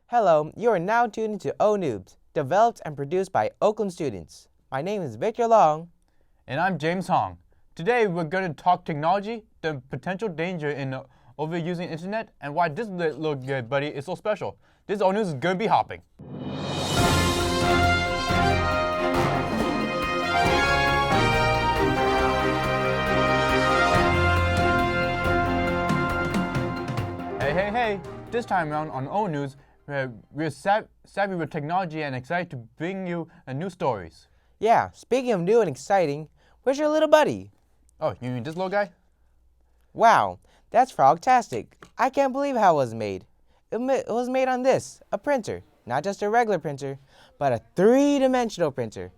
Hello, you are now tuned into ONews, developed and produced by Oakland students. My name is Victor Long. And I'm James Hong. Today we're going to talk technology, the potential danger in overusing internet, and why this little good buddy is so special. This ONews is going to be hopping. Hey, this time around on ONews, we're savvy with technology and excited to bring you new stories. Yeah, speaking of new and exciting, where's your little buddy? Oh, you mean this little guy? Wow, that's frogtastic. I can't believe how it was made. It was made on this, a printer. Not just a regular printer, but a three-dimensional printer.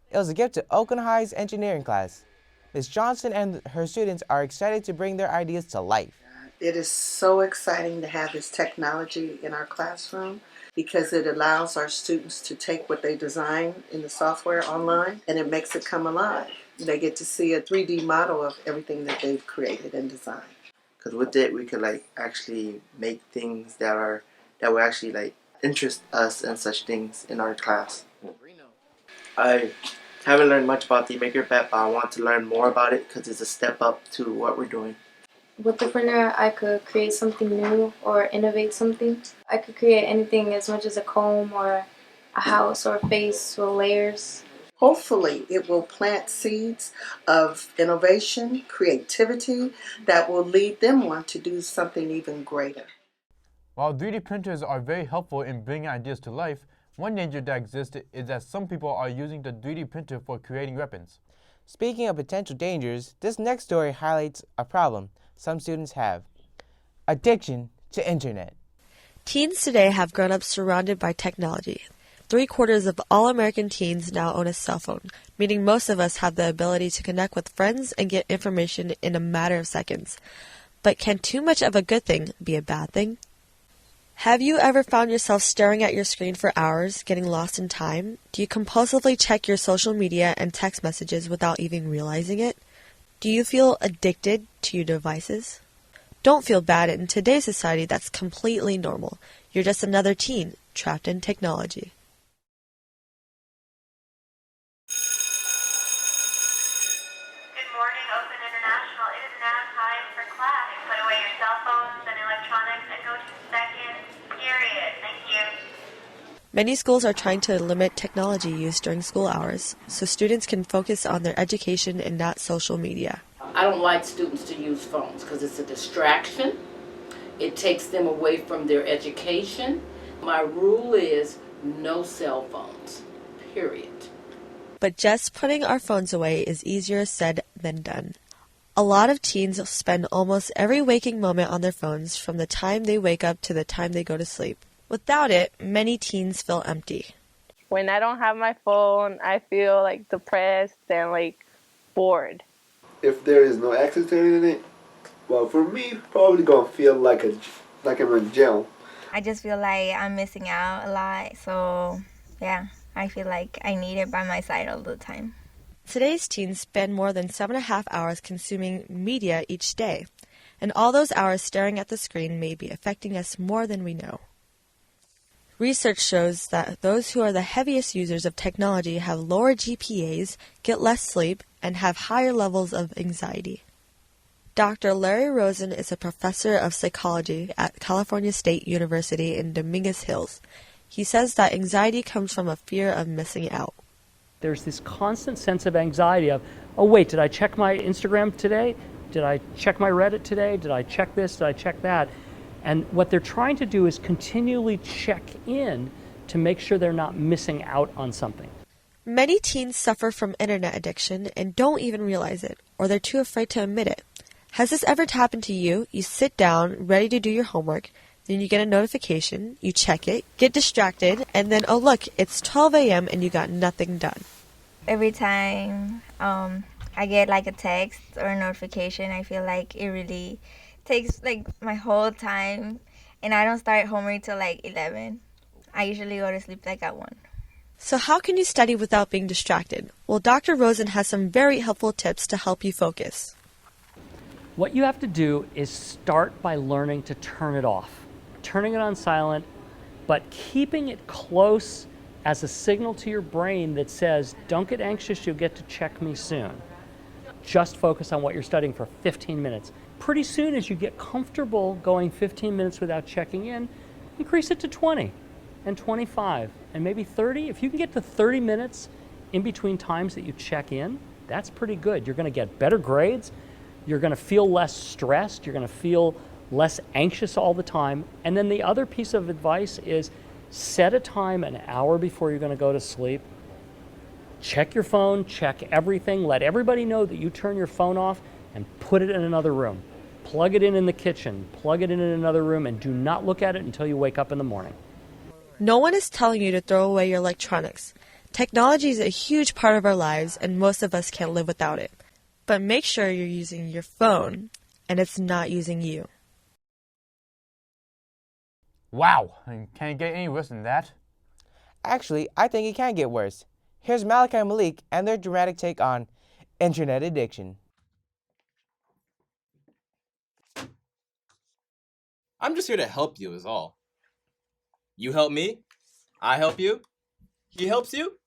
It was a gift to Oakland High's engineering class. Ms. Johnson and her students are excited to bring their ideas to life. It is so exciting to have this technology in our classroom because it allows our students to take what they design in the software online and it makes it come alive. They get to see a 3D model of everything that they've created and designed. Because with it, we could actually make things that will actually interest us and such things in our class. I haven't learned much about the MakerPad, but I want to learn more about it because it's a step up to what we're doing. With the printer, I could create something new or innovate something. I could create anything as much as a comb or a house or a face with layers. Hopefully, it will plant seeds of innovation, creativity that will lead them on to do something even greater. While 3D printers are very helpful in bringing ideas to life, one danger that exists is that some people are using the 3D printer for creating weapons. Speaking of potential dangers, this next story highlights a problem some students have: addiction to internet. Teens today have grown up surrounded by technology. 3/4 of all American teens now own a cell phone, meaning most of us have the ability to connect with friends and get information in a matter of seconds. But can too much of a good thing be a bad thing? Have you ever found yourself staring at your screen for hours, getting lost in time? Do you compulsively check your social media and text messages without even realizing it? Do you feel addicted to your devices? Don't feel bad. In today's society, that's completely normal. You're just another teen trapped in technology. Good morning, Oakland International. It is now time for class. Put away your cell phones and electronics and go to second period. Thank you. Many schools are trying to limit technology use during school hours so students can focus on their education and not social media. I don't like students to use phones because it's a distraction. It takes them away from their education. My rule is no cell phones, period. But just putting our phones away is easier said than done. A lot of teens spend almost every waking moment on their phones from the time they wake up to the time they go to sleep. Without it, many teens feel empty. When I don't have my phone, I feel depressed and bored. If there is no access to internet, well, for me, probably gonna feel like I'm in jail. I just feel like I'm missing out a lot, so yeah, I feel like I need it by my side all the time. Today's teens spend more than 7.5 hours consuming media each day, and all those hours staring at the screen may be affecting us more than we know. Research shows that those who are the heaviest users of technology have lower GPAs, get less sleep, and have higher levels of anxiety. Dr. Larry Rosen is a professor of psychology at California State University in Dominguez Hills. He says that anxiety comes from a fear of missing out. There's this constant sense of anxiety of, oh wait, did I check my Instagram today? Did I check my Reddit today? Did I check this? Did I check that? And what they're trying to do is continually check in to make sure they're not missing out on something. Many teens suffer from internet addiction and don't even realize it, or they're too afraid to admit it. Has this ever happened to you? You sit down, ready to do your homework, then you get a notification, you check it, get distracted, and then, oh look, it's 12 a.m. and you got nothing done. Every time I get a text or a notification, I feel like it really takes my whole time, and I don't start homework till 11. I usually go to sleep at 1. So how can you study without being distracted? Well, Dr. Rosen has some very helpful tips to help you focus. What you have to do is start by learning to turn it off. Turning it on silent but keeping it close as a signal to your brain that says, don't get anxious, you'll get to check me soon. Just focus on what you're studying for 15 minutes. Pretty soon, as you get comfortable going 15 minutes without checking in, increase it to 20 and 25 and maybe 30. If you can get to 30 minutes in between times that you check in, that's pretty good. You're going to get better grades. You're going to feel less stressed. You're going to feel less anxious all the time. And then the other piece of advice is set a time an hour before you're going to go to sleep. Check your phone, check everything. Let everybody know that you turn your phone off and put it in another room. Plug it in the kitchen, plug it in another room, and do not look at it until you wake up in the morning. No one is telling you to throw away your electronics. Technology is a huge part of our lives, and most of us can't live without it. But make sure you're using your phone, and it's not using you. Wow, can't it get any worse than that? Actually, I think it can get worse. Here's Malachi and Malik and their dramatic take on internet addiction. I'm just here to help you is all. You help me, I help you, he helps you,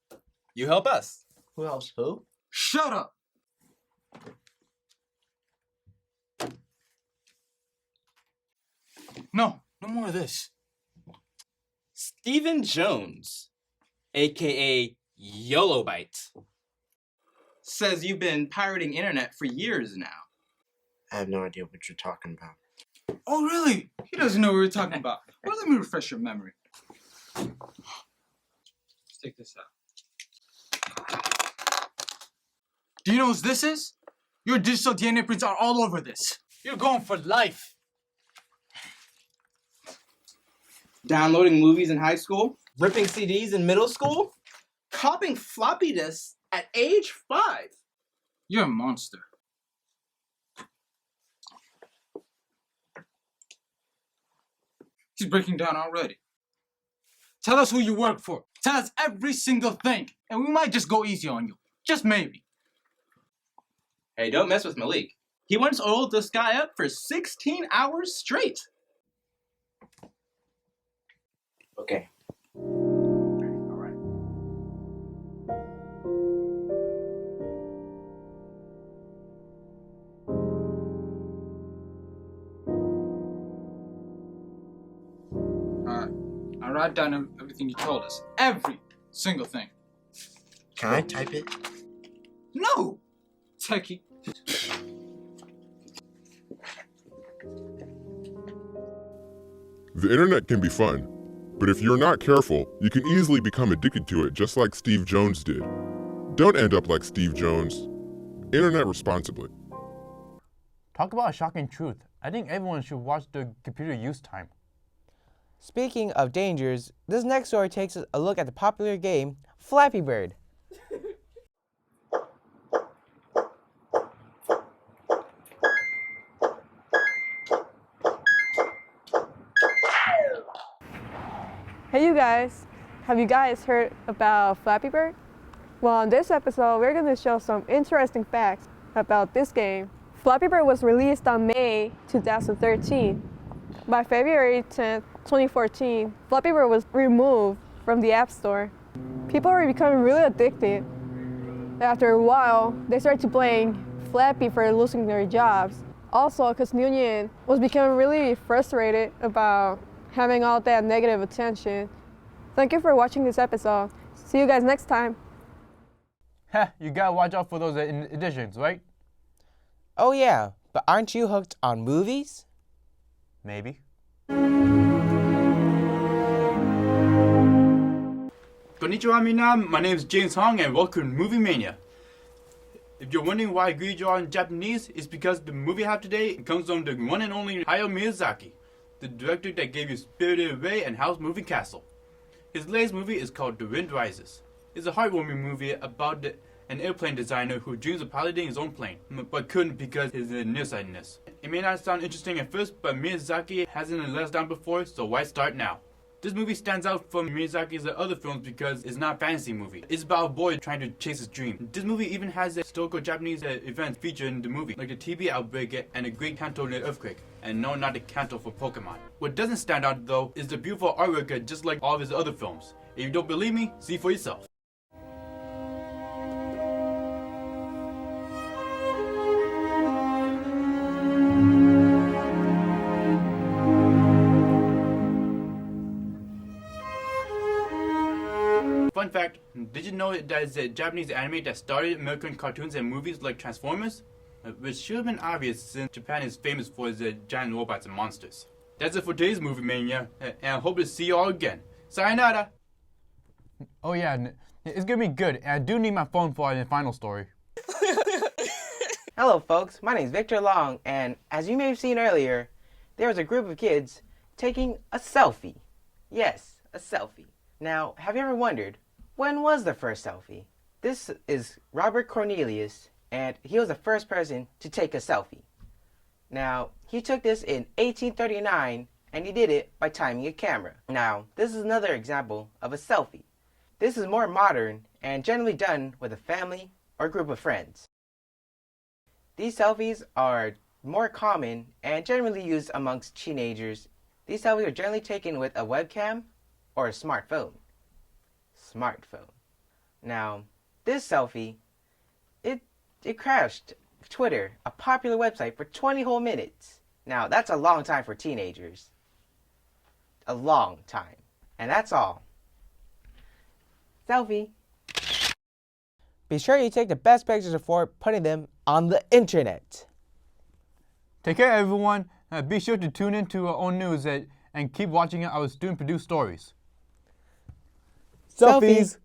you help us. Who helps who? Shut up! No more of this. Stephen Jones, aka YOLO Bite, says you've been pirating internet for years now. I have no idea what you're talking about. Oh, really? He doesn't know what we're talking about. Well, let me refresh your memory. Let's take this out. Do you know what this is? Your digital DNA prints are all over this. You're going for life. Downloading movies in high school, ripping CDs in middle school, copying floppy disks at age 5. You're a monster. He's breaking down already. Tell us who you work for. Tell us every single thing, and we might just go easy on you. Just maybe. Hey, don't mess with Malik. He once oiled this guy up for 16 hours straight. Okay. Alright. I'll write down everything you told us. Every single thing. Can I type it? No! Techie. The internet can be fun, but if you're not careful, you can easily become addicted to it just like Steve Jones did. Don't end up like Steve Jones. Internet responsibly. Talk about a shocking truth. I think everyone should watch the computer use time. Speaking of dangers, this next story takes a look at the popular game Flappy Bird. Hey you guys, have you guys heard about Flappy Bird? Well, on this episode, we're going to show some interesting facts about this game. Flappy Bird was released on May 2013. By February 10th, 2014, Flappy Bird was removed from the App Store. People were becoming really addicted. After a while, they started to blame Flappy for losing their jobs. Also, because Nguyen was becoming really frustrated about having all that negative attention. Thank you for watching this episode. See you guys next time. Heh, you gotta watch out for those editions, right? Oh yeah, but aren't you hooked on movies? Maybe. Konnichiwa minna, my name is James Hong and welcome to Movie Mania. If you're wondering why I greeted you all in Japanese, it's because the movie I have today comes from the one and only Hayao Miyazaki, the director that gave you Spirited Away and Howl's Moving Castle. His latest movie is called The Wind Rises. It's a heartwarming movie about an airplane designer who dreams of piloting his own plane, but couldn't because of his nearsightedness. It may not sound interesting at first, but Miyazaki hasn't let us down before, so why start now? This movie stands out from Miyazaki's other films because it's not a fantasy movie. It's about a boy trying to chase his dream. This movie even has historical Japanese events featured in the movie, like the TB outbreak and the Great Kanto earthquake. And no, not the Kanto for Pokemon. What doesn't stand out though is the beautiful artwork just like all of his other films. If you don't believe me, see for yourself. Fun fact, did you know that it's a Japanese anime that started American cartoons and movies like Transformers? Which should have been obvious since Japan is famous for its giant robots and monsters. That's it for today's Movie Mania, and I hope to see you all again. Sayonara! Oh yeah, it's gonna be good, and I do need my phone for the final story. Hello folks, my name is Victor Long, and as you may have seen earlier, there was a group of kids taking a selfie. Yes, a selfie. Now, have you ever wondered, when was the first selfie? This is Robert Cornelius, and he was the first person to take a selfie. Now, he took this in 1839, and he did it by timing a camera. Now, this is another example of a selfie. This is more modern and generally done with a family or group of friends. These selfies are more common and generally used amongst teenagers. These selfies are generally taken with a webcam or a smartphone. Now, this selfie, it crashed Twitter, a popular website, for 20 whole minutes. Now, that's a long time for teenagers. A long time. And that's all. Selfie. Be sure you take the best pictures before putting them on the internet. Take care, everyone. Be sure to tune in to ONews and keep watching our student-produced stories. Selfies.